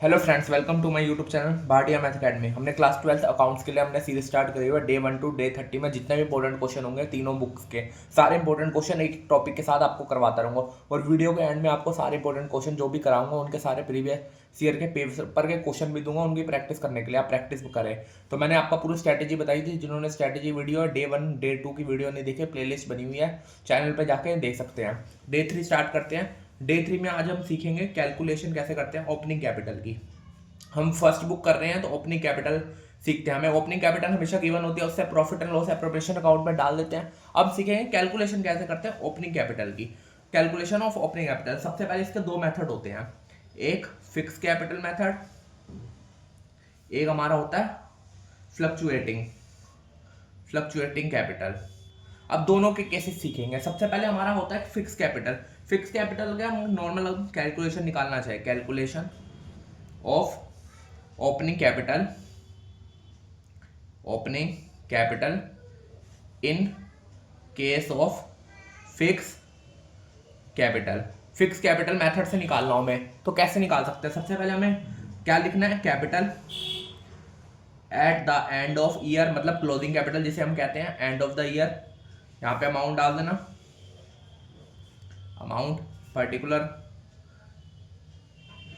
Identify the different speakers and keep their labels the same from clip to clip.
Speaker 1: Hello friends, welcome to my YouTube channel Bhatia math academy. हमने class 12 accounts के लिए हमने सीरीज स्टार्ट करी हुई है। डे 1 टू डे 30 में जितने भी इंपॉर्टेंट क्वेश्चन होंगे तीनों बुक्स के सारे इंपॉर्टेंट क्वेश्चन एक टॉपिक के साथ आपको करवाता रहूँगा और वीडियो के एंड में आपको सारे इंपॉर्टेंट क्वेश्चन जो भी कराऊंगा उनके सारे प्रीवियस ईयर के पेपर के क्वेश्चन भी दूंगा उनकी प्रैक्टिस करने के लिए, आप प्रैक्टिस करें। तो मैंने आपको पूरी स्ट्रैटेजी बताई थी। जिन्होंने स्ट्रैटेजी वीडियो डे 1 डे 2 की वीडियो नहीं देखी, प्लेलिस्ट बनी हुई है, चैनल पर जाके देख सकते हैं। डे 3 स्टार्ट करते हैं। डे 3 में आज हम सीखेंगे कैलकुलेशन कैसे करते हैं ओपनिंग कैपिटल की। हम फर्स्ट बुक कर रहे हैं तो ओपनिंग कैपिटल सीखते हैं। हमें ओपनिंग कैपिटल हमेशा गिवन होती है, उससे profit and loss appropriation account में डाल देते हैं। अब सीखेंगे कैलकुलेशन कैसे करते हैं ओपनिंग कैपिटल की। कैलकुलेशन ऑफ ओपनिंग कैपिटल, सबसे पहले इसके दो मेथड होते हैं, एक फिक्स कैपिटल मेथड, एक हमारा होता है फ्लक्चुएटिंग कैपिटल। अब दोनों के केसेस सीखेंगे। सबसे पहले हमारा होता है फिक्स कैपिटल। फिक्स कैपिटल का नॉर्मल कैलकुलेशन निकालना चाहिए, calculation of opening capital in case of fix capital method से निकालना हो हमें, तो कैसे निकाल सकते हैं। सबसे पहले हमें क्या लिखना है, capital at the end of year, मतलब क्लोजिंग कैपिटल जिसे हम कहते हैं एंड ऑफ द ईयर। यहाँ पे अमाउंट डाल देना, अमाउंट पर्टिकुलर,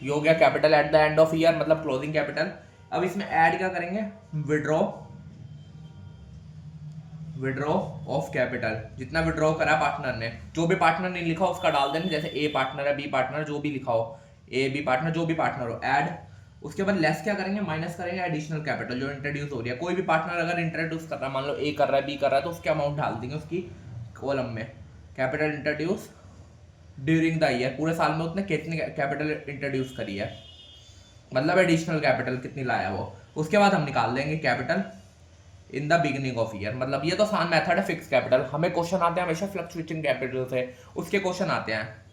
Speaker 1: ये हो गया capital at the end of year मतलब क्लोजिंग कैपिटल। अब इसमें ऐड क्या करेंगे, विड्रॉ ऑफ कैपिटल, जितना विड्रॉ करा पार्टनर ने, जो भी पार्टनर ने लिखा हो उसका डाल देंगे, जैसे ए पार्टनर है, बी पार्टनर, जो भी लिखा हो, ए बी पार्टनर जो भी पार्टनर हो, ऐड। उसके बाद लेस क्या करेंगे, माइनस करेंगे एडिशनल कैपिटल जो इंट्रोड्यूस हो रही है। कोई भी पार्टनर अगर इंट्रोड्यूस कर रहा है, मान लो ए कर रहा है, बी कर रहा है, तो उसके अमाउंट डाल देंगे उसकी कॉलम में, capital introduce during the year, पूरे साल में उसने कितनी कैपिटल इंट्रोड्यूस करी है, मतलब एडिशनल कैपिटल कितनी लाया वो। उसके बाद हम निकाल लेंगे capital in the beginning of year. मतलब ये तो आसान मेथड है फिक्स कैपिटल। हमें क्वेश्चन आते हैं हमेशा फ्लक्चुएटिंग कैपिटल से, उसके क्वेश्चन आते हैं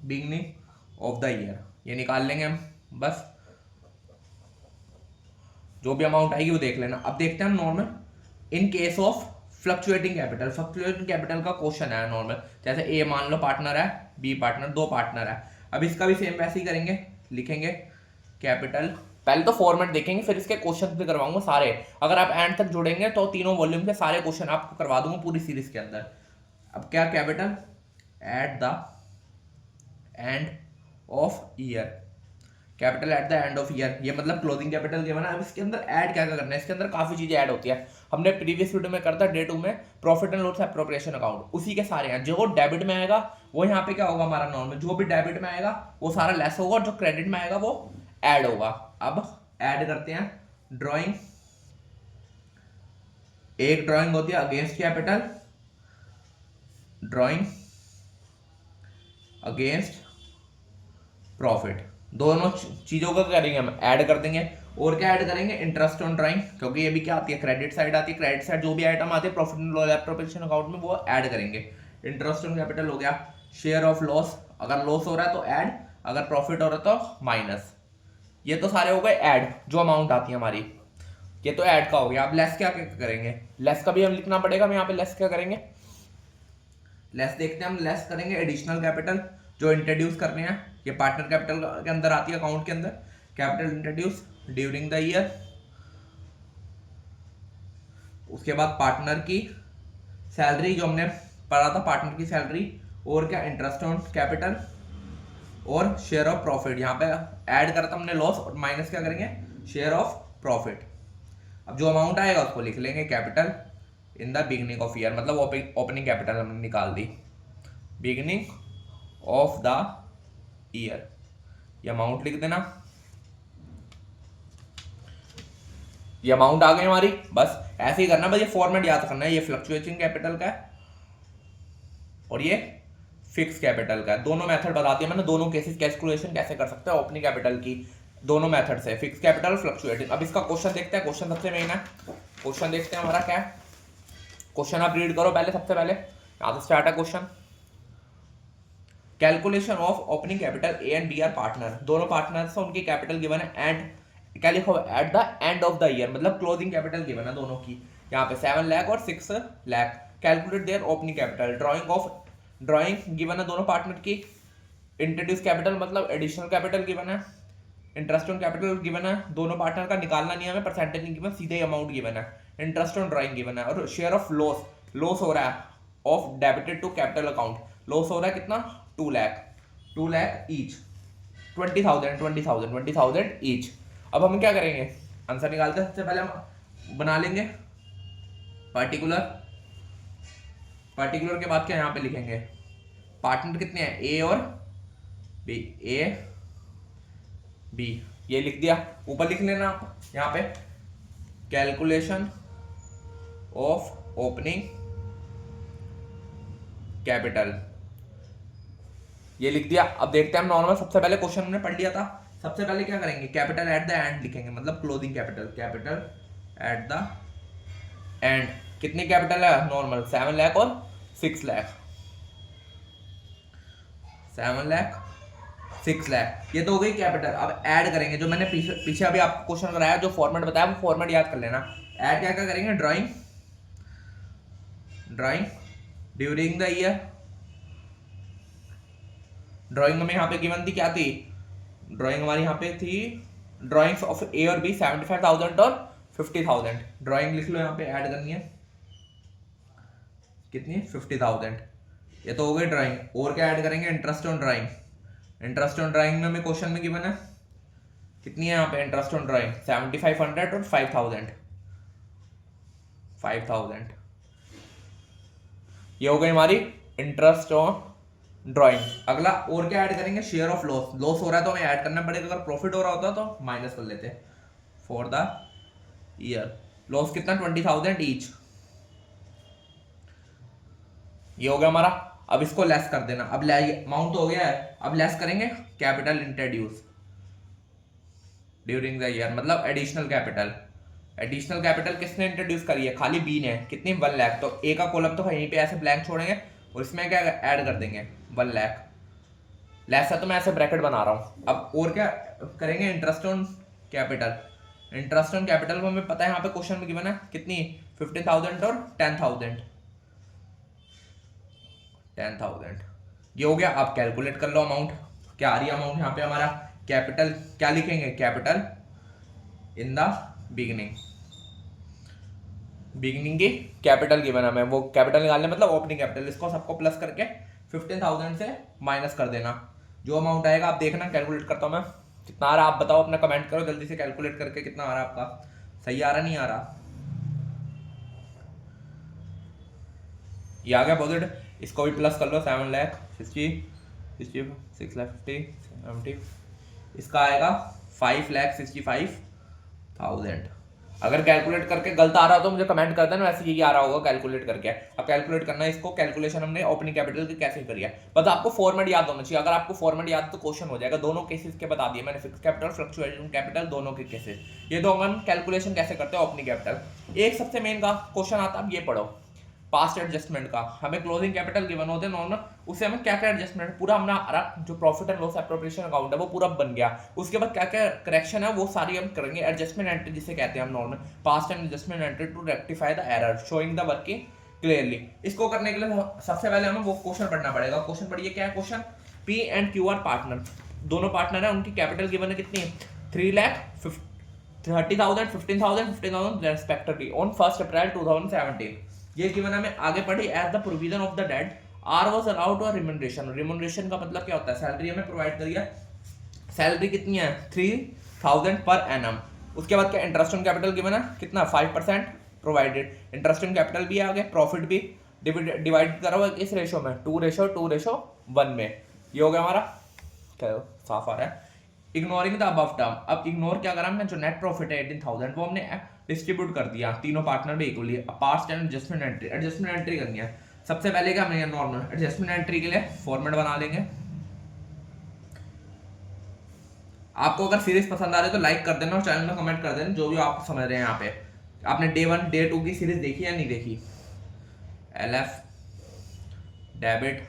Speaker 1: बिगिनिंग ऑफ द ईयर, ये निकाल लेंगे हम। बस जो भी अमाउंट आएगी वो देख लेना। अब देखते हैं हम normal in case of fluctuating capital का क्वेश्चन है नॉर्मल, जैसे ए मान लो पार्टनर है, बी पार्टनर, दो पार्टनर है। अब इसका भी सेम वैसे ही करेंगे, लिखेंगे कैपिटल, पहले तो फॉर्मेट देखेंगे फिर इसके क्वेश्चन भी करवाऊंगा सारे। अगर आप एंड तक जुड़ेंगे तो तीनों वॉल्यूम के सारे क्वेश्चन आपको करवा दूंगा पूरी सीरीज के अंदर। अब क्या, capital at the end of year, capital at the end of year, ये मतलब क्लोजिंग कैपिटल के बना। अब इसके अंदर ऐड क्या क्या करना है, इसके अंदर काफी चीजें ऐड होती है। हमने प्रीवियस वीडियो में करता डे 2 में profit and loss appropriation account, उसी के सारे हैं। जो डेबिट में आएगा वो यहाँ पे क्या होगा हमारा नॉर्मल, जो भी डेबिट में आएगा वो सारा लेस होगा और जो क्रेडिट में आएगा वो ऐड होगा। अब ऐड करते हैं ड्राइंग, एक ड्राइंग होती है against capital, drawing against profit, दोनों चीजों का करेंगे हम, ऐड कर देंगे। और क्या ऐड करेंगे, इंटरेस्ट ऑन ड्राइंग, क्योंकि ये भी क्या आती है क्रेडिट साइड आती है। क्रेडिट साइड जो भी आइटम आते हैं profit and loss appropriation account में वो ऐड करेंगे। इंटरेस्ट ऑन कैपिटल हो गया, शेयर ऑफ लॉस, अगर लॉस हो रहा है तो ऐड, अगर प्रॉफिट हो रहा है तो माइनस। ये तो सारे हो गए ऐड, जो अमाउंट आती है हमारी, ये तो ऐड का हो गया। अब लेस क्या करेंगे, लेस का भी हम लिखना पड़ेगा। हम यहाँ पे लेस क्या करेंगे, लेस देखते हैं हम, लेस करेंगे एडिशनल कैपिटल जो इंट्रोड्यूस कर रहे हैं, ये पार्टनर कैपिटल के अंदर आती है अकाउंट के अंदर, capital introduce during the year. उसके बाद पार्टनर की सैलरी जो हमने पढ़ा था, पार्टनर की सैलरी, और क्या इंटरेस्ट ऑन कैपिटल और शेयर ऑफ प्रॉफिट। यहाँ पे ऐड करा था हमने लॉस और माइनस क्या करेंगे, शेयर ऑफ प्रॉफिट। अब जो अमाउंट आएगा उसको लिख लेंगे capital in the beginning of year, मतलब ओपनिंग कैपिटल हमने निकाल दी, बिगिनिंग ऑफ द ईयर, ये अमाउंट लिख देना। ये अमाउंट आ गई हमारी, बस ऐसे ही करना, बस ये फॉर्मेट याद करना है। ये फ्लक्चुएटिंग कैपिटल का है और ये फिक्स कैपिटल का है। दोनों मेथड बताती है मैंने, दोनों केसेस कैलकुलेशन कैसे कर सकते हैं ओपनिंग कैपिटल की, दोनों मेथड से, फिक्स कैपिटल फ्लक्चुएटिंग। अब इसका क्वेश्चन देखते हैं, क्वेश्चन सबसे मेन है। क्वेश्चन देखते हैं हमारा क्या है, क्वेश्चन आप रीड करो पहले, सबसे पहले यहाँ से स्टार्ट है question. Calculation of opening capital, A and B are partner, दोनों पार्टनर्स हैं, उनकी कैपिटल गिवन है एंड क्या लिखा हुआ है, at the end of the year, मतलब क्लोजिंग कैपिटल गिवन है दोनों की। यहाँ पे 7 लाख और 6 lakh. Calculate their opening capital, drying of drawing given है दोनों पार्टनर की, इंट्रोड्यूस कैपिटल मतलब एडिशनल कैपिटल गिवन है, इंटरेस्ट ऑन कैपिटल गिवन है, दोनों पार्टनर का निकालना नहीं है हमें, परसेंटेज नहीं गिवन, सीधे अमाउंट गिवन है, इंटरेस्ट ऑन ड्राइंग गिवन है, और शेयर ऑफ लॉस, लॉस हो रहा है of debited to capital account, loss हो रहा है कितना 2 लाख ईच, 20,000 ईच। अब हम क्या करेंगे, आंसर निकालते हैं। सबसे पहले हम बना लेंगे पार्टिकुलर के बाद क्या यहाँ पे लिखेंगे, पार्टनर कितने हैं ए और बी, ए बी, ये लिख दिया। ऊपर लिख लेना आप यहाँ पे कैलकुलेशन ऑफ ओपनिंग कैपिटल, ये लिख दिया। अब देखते हैं हम नॉर्मल, सबसे पहले क्वेश्चन हमने पढ़ लिया था। सबसे पहले क्या करेंगे, कैपिटल एट द एंड लिखेंगे, मतलब closing capital at the end. कितनी कैपिटल है नॉर्मल, 7 लाख और 6 लाख, 7 लाख 6 लाख, ये तो हो गई कैपिटल। अब ऐड करेंगे, जो मैंने पीछे अभी आपको क्वेश्चन कराया, जो फॉर्मेट बताया वो फॉर्मेट याद कर लेना। ऐड क्या क्या करेंगे, drawing during the year, drawing हमें यहाँ पे गिवन थी, क्या थी ड्राइंग हमारी यहाँ पे थी, ड्राइंग्स ऑफ ए और बी 75,000 और 50,000, ड्राइंग लिख लो यहाँ पे, ऐड करनी है कितनी 50,000, ये तो हो गई ड्राइंग। और क्या ऐड करेंगे, interest on drawing, interest on drawing में हमें क्वेश्चन में गिवन है कितनी है यहाँ पे, इंटरेस्ट ऑन ड्राइंग 7,500 और 5,000, ये हो गई हमारी इंटरेस्ट ऑन ड्राइंग। अगला और क्या ऐड करेंगे, शेयर ऑफ लॉस, लॉस हो रहा है तो हमें ऐड करना पड़ेगा, अगर प्रॉफिट हो रहा होता तो माइनस कर लेते फॉर द ईयर। लॉस कितना 20,000 ईच, ये हो गया हमारा। अब इसको लेस कर देना, अब अमाउंट हो गया है, अब लेस करेंगे capital introduce during the year, मतलब एडिशनल कैपिटल किसने इंट्रोड्यूस करी है, खाली बी ने, कितनी 1 लाख, तो ए का कॉलम तो यहीं पे ऐसे ब्लैंक छोड़ेंगे और इसमें क्या ऐड कर देंगे 1 लाख, लेस है तो मैं ऐसे ब्रैकेट बना रहा हूँ। अब और क्या करेंगे, इंटरेस्ट ऑन कैपिटल में हमें पता है यहाँ पे क्वेश्चन में गिवन है कितनी 15,000 और 10,000, ये हो गया। आप कैलकुलेट कर लो अमाउंट, क्या आ रही है अमाउंट यहाँ पे हमारा, कैपिटल क्या लिखेंगे, कैपिटल इन द बिगिनिंग की कैपिटल गिवन हमें, वो कैपिटल निकालने मतलब ओपनिंग कैपिटल, इसको सबको प्लस करके 15,000 से माइनस कर देना, जो अमाउंट आएगा आप देखना, कैलकुलेट करता हूँ मैं कितना आ रहा, आप बताओ, अपना कमेंट करो जल्दी से, कैलकुलेट करके कितना आ रहा है आपका, सही आ रहा नहीं आ रहा, ये आ गया पॉजिटिव, इसको भी प्लस कर लो 7 लाख 60 6 लाख 50 70, इसका आएगा 5 लाख 65,000। अगर कैलकुलेट करके गलत आ रहा हो तो मुझे कमेंट कर देना, वैसे यही आ रहा होगा कैलकुलेट करके। अब कैलकुलेट करना है इसको, कैलकुलेशन हमने ओपनिंग कैपिटल की कैसे करी है, बस आपको फॉर्मेट याद होना चाहिए, अगर आपको फॉर्मेट याद तो क्वेश्चन हो जाएगा। दोनों केसेस के बता दिए मैंने, फिक्स कैपिटल फ्लक्चुएटिंग कैपिटल दोनों के केसेस, ये दो हम कैलकुलेशन कैसे करते हैं ओपनिंग कैपिटल। एक सबसे मेन का क्वेश्चन आता है, अब ये पढ़ो पास्ट एडजस्टमेंट का, हमें क्लोजिंग कैपिटल गिवन होते हैं नॉर्मल, उससे हमें क्या क्या एडजस्टमेंट, पूरा हमारा जो profit and loss appropriation account है वो पूरा बन गया, उसके बाद क्या क्या करेक्शन है वो सारी हम करेंगे, एडजस्टमेंट एंट्री जिसे कहते हैं हम normal, past and adjustment entry to rectify the error showing the working clearly. इसको करने के लिए सबसे पहले हमें वो क्वेश्चन पढ़ना पड़ेगा। क्वेश्चन पढ़िए, क्या है question, P and Q R partner, दोनों पार्टनर है, उनकी कैपिटल गिवन है कितनी 3,30,000 15,000 रेस्पेक्टिवली ऑन 1 अप्रैल 2017, ये गिवन हमें आगे पढ़ी। As the provision of the deed are was allowed to remuneration का मतलब क्या होता है, सैलरी हमें प्रोवाइड करी है, सैलरी कितनी है 3,000 पर एनम। उसके बाद क्या इंटरेस्ट ऑन कैपिटल गिवन है कितना 5% प्रोवाइडेड, इंटरेस्ट ऑन कैपिटल भी आ गया, प्रॉफिट भी डिवाइड करा हुआ इस रेशो में 2:1 में, ये हो गया हमारा, क्या साफ आ रहा है। इग्नोरिंग द अबव टर्म, अब इग्नोर क्या करा हमने, जो नेट प्रॉफिट है 18,000 वो हमने डिस्ट्रीब्यूट कर दिया तीनों पार्टनर में equally. Past and adjustment entry करनी है। सबसे पहले क्या हमने नॉर्मल एडजस्टमेंट एंट्री के लिए फॉर्मेट बना लेंगे। आपको अगर सीरीज पसंद आ रही है तो लाइक कर देना और चैनल में कमेंट कर देना जो भी आप समझ रहे हैं। यहाँ पे आपने डे 1 डे 2 की सीरीज देखी या नहीं देखी, LF डेबिट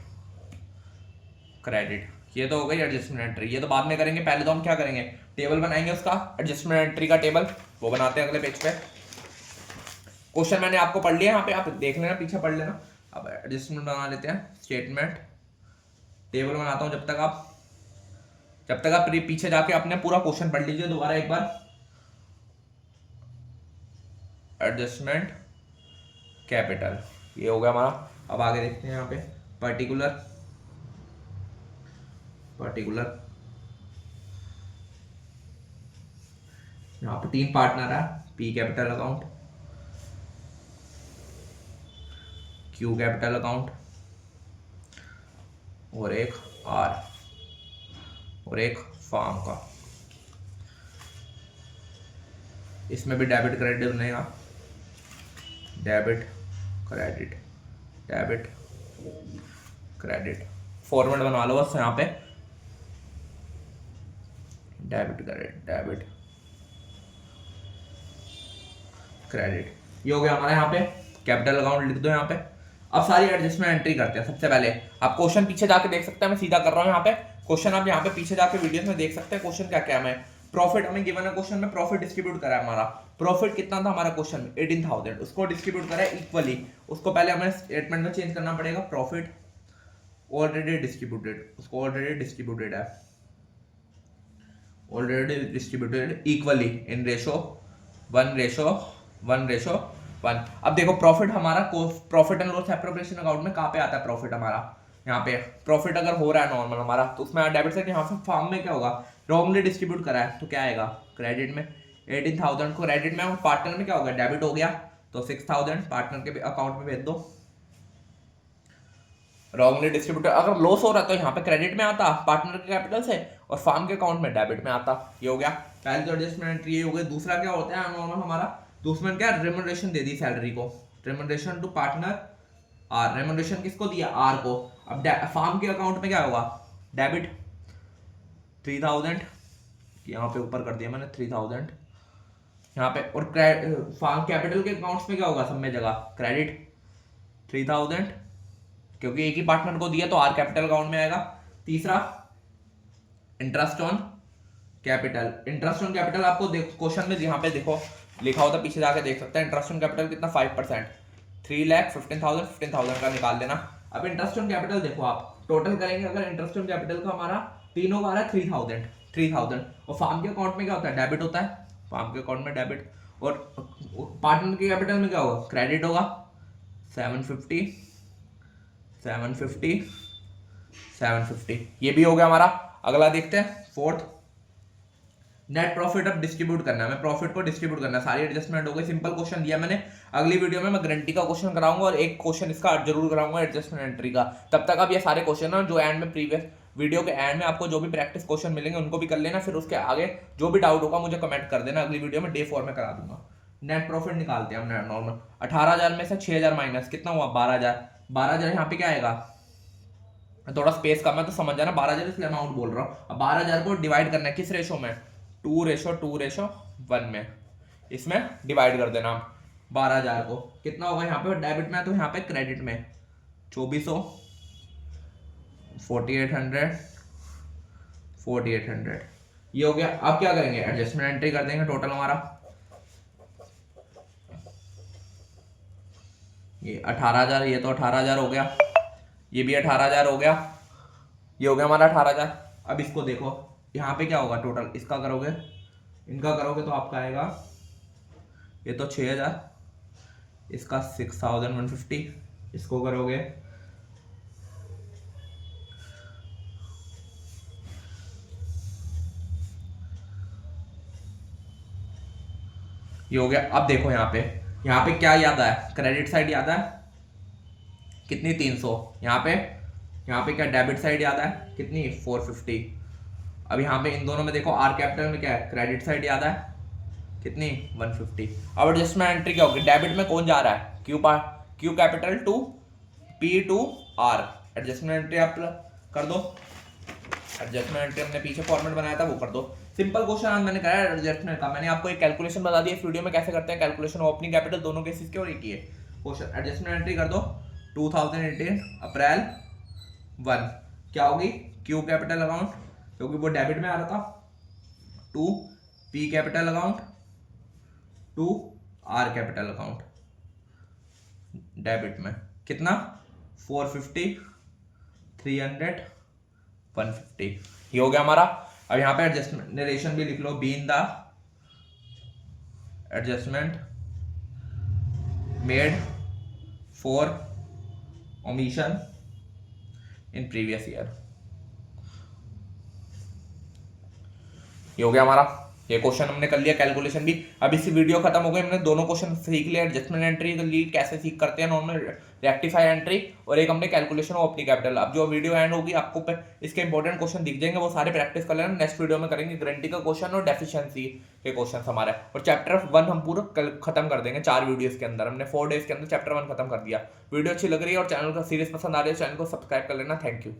Speaker 1: क्रेडिट, ये तो हो गई एडजस्टमेंट एंट्री, ये तो बाद में करेंगे। पहले तो हम क्या करेंगे, टेबल बनाएंगे उसका, एडजस्टमेंट एंट्री का टेबल वो बनाते हैं अगले पेज पे। क्वेश्चन मैंने आपको पढ़ लिया, यहाँ पे आप देख लेना, पीछे पढ़ लेना। अब एडजस्टमेंट बना लेते हैं, स्टेटमेंट टेबल बनाता हूँ जब तक आप पीछे जाके अपने पूरा क्वेश्चन पढ़ लीजिए दोबारा एक बार। एडजस्टमेंट कैपिटल ये हो गया हमारा। अब आगे देखते हैं यहाँ पे पर्टिकुलर यहाँ पे 3 पार्टनर है, P capital account, Q capital account और एक आर और एक फार्म का। इसमें भी डेबिट क्रेडिट बनेगा, डेबिट क्रेडिट फॉर्मेट बनवा लो बस यहाँ पे, डेबिट क्रेडिट। ये हो गया हमारा यहाँ पे कैपिटल अकाउंट, लिख दो यहाँ पे। अब सारी एडजस्टमेंट एंट्री करते हैं। सबसे पहले आप क्वेश्चन पीछे जाके देख सकते हैं, मैं सीधा कर रहा हूँ यहाँ पे क्वेश्चन, आप यहाँ पे पीछे जाके वीडियोस में देख सकते हैं क्वेश्चन क्या क्या है। प्रॉफिट हमें गिवन है, क्वेश्चन में प्रॉफिट डिस्ट्रीब्यूट करा है हमारा। प्रॉफिट कितना था हमारा क्वेश्चन में 18,000, उसको डिस्ट्रीब्यूट करा है इक्वली। उसको पहले हमें स्टेटमेंट में चेंज करना पड़ेगा, प्रॉफिट ऑलरेडी डिस्ट्रीब्यूटेड, उसको already distributed equally in ratio 1:1:1। अब देखो प्रॉफिट हमारा profit and loss appropriation account में कहाँ पे आता है प्रॉफिट हमारा, यहाँ पे प्रॉफिट अगर हो रहा है नॉर्मल हमारा तो उसमें डेबिट साइड, यहाँ पे फॉर्म में क्या होगा, रॉन्गली डिस्ट्रीब्यूट करा है तो क्या आएगा क्रेडिट में 18,000 को क्रेडिट में, और पार्टनर में क्या होगा डेबिट हो गया तो 6,000 पार्टनर के अकाउंट में भेज दो। रॉन्गली डिस्ट्रीब्यूटेड अगर लॉस हो रहा तो यहाँ पे क्रेडिट में आता पार्टनर के कैपिटल से और फार्म के अकाउंट में डेबिट में आता। ये हो गया पहले तो एडजस्टमेंट एंट्री, ये हो गई। दूसरा क्या होता है नॉर्मल हमारा, दूसरा क्या रेम्युनरेशन दे दी सैलरी को, remuneration to partner R, remuneration किसको दिया आर को। अब फार्म के अकाउंट में क्या होगा डेबिट 3,000, यहाँ पे ऊपर कर दिया मैंने 3,000 यहाँ पे, और फार्म कैपिटल के अकाउंट्स में क्या होगा सब में जगह क्रेडिट 3,000 क्योंकि एक ही पार्टनर को दिया तो आर कैपिटल अकाउंट में आएगा। तीसरा इंटरेस्ट ऑन कैपिटल आपको क्वेश्चन में यहाँ पे देखो लिखा होता पीछे जाके देख सकते हैं। इंटरेस्ट ऑन कैपिटल कितना 5%, 3,15,000 का निकाल देना। अब इंटरेस्ट ऑन कैपिटल देखो आप टोटल करेंगे, अगर इंटरेस्ट ऑन कैपिटल का हमारा तीनों का आ रहा है 3,000 और फार्म के अकाउंट में क्या होता है डेबिट होता है, फार्म के अकाउंट में डेबिट, और पार्टनर के कैपिटल में क्या होगा क्रेडिट होगा 750। ये भी हो गया हमारा। अगला देखते हैं फोर्थ, नेट प्रॉफिट अब डिस्ट्रीब्यूट करना है, मैं प्रॉफिट को डिस्ट्रीब्यूट करना है। सारी एडजस्टमेंट हो गई, सिंपल क्वेश्चन दिया मैंने। अगली वीडियो में मैं गारंटी का क्वेश्चन कराऊंगा और एक क्वेश्चन इसका जरूर कराऊंगा एडजस्टमेंट एंट्री का। तब तक अब ये सारे क्वेश्चन है जो एंड में प्रीवियस वीडियो के एंड में आपको जो भी प्रैक्टिस क्वेश्चन मिलेंगे उनको भी कर लेना, फिर उसके आगे जो भी डाउट होगा मुझे कमेंट कर देना, अगली वीडियो में डे 4 में करा दूंगा। नेट प्रॉफिट निकालते हैं हम नॉर्मल, 18,000 में से 6,000 माइनस कितना हुआ 12,000 यहाँ पे क्या आएगा, थोड़ा स्पेस कम है तो समझ जाना 12,000 इसलिए अमाउंट बोल रहा हूँ। अब 12,000 को डिवाइड करना है किस रेशो में 2:1 में, इसमें डिवाइड कर देना 12,000 को। कितना होगा यहाँ पे डेबिट में तो यहाँ पे क्रेडिट में 2,400, 4,800 ये हो गया। अब क्या करेंगे एडजस्टमेंट एंट्री कर देंगे। टोटल हमारा ये 18,000, ये तो 18,000 हो गया, ये भी 18,000 हो गया, ये हो गया हमारा 18,000। अब इसको देखो यहाँ पे क्या होगा टोटल, इसका करोगे इनका करोगे तो आपका आएगा ये तो 6,000, इसका 6,150, इसको करोगे ये हो गया। अब देखो यहाँ पे क्या याद है क्रेडिट साइड याद है कितनी 300, यहाँ पे क्या डेबिट साइड याद है कितनी 450। अब यहाँ पे इन दोनों में देखो आर कैपिटल में क्या है क्रेडिट साइड याद है कितनी 150। अब एडजस्टमेंट एंट्री क्या होगी, डेबिट में कौन जा रहा है Q capital to P to R, adjustment entry आप कर दो। एडजस्टमेंट एंट्री हमने पीछे फॉर्मेट बनाया था वो कर दो। सिंपल क्वेश्चन आज मैंने कराया एडजस्टमेंट का, मैंने आपको एक कैलकुलेशन बता दी इस वीडियो में कैसे करते हैं कैलकुलेशन, ओपनिंग कैपिटल दोनों केसेस के और एक ही है क्वेश्चन। एडजस्टमेंट एंट्री कर दो 2018 अप्रैल 1 क्या होगी क्यू कैपिटल अकाउंट क्योंकि वो डेबिट में आ रहा था, to P capital account to R capital account debit में कितना 450, 300 150। ये हो गया हमारा। अब यहाँ पे एडजस्टमेंट नरेशन भी लिख लो, be in the adjustment made for omission in previous year. ये हो गया हमारा, ये क्वेश्चन हमने कर लिया, कैलकुलेशन भी। अब इसी वीडियो खत्म हो गई, हमने दोनों क्वेश्चन सीख लिया, एडजस्टमेंट एंट्री कर ली, कैसे सीख करते हैं नॉर्मल रेक्टिफाई एंट्री, और एक हमने कैलकुलेशन ऑफ ओपनिंग कैपिटल। अब जो वीडियो एंड होगी आपको इसके इंपॉर्टेंट क्वेश्चन दिख जाएंगे, वो सारे प्रैक्टिस कर लेना। नेक्स्ट वीडियो में करेंगे गारंटी का क्वेश्चन और डेफिशिएंसी के क्वेश्चन हमारे, और चैप्टर 1 हम पूरा खत्म कर देंगे 4 वीडियोस के अंदर। हमने 4 डेज के अंदर चैप्टर 1 खत्म कर दिया। वीडियो अच्छी लग रही है और चैनल का सीरीज पसंद आ रही है, चैनल को सब्सक्राइब कर लेना। Thank you.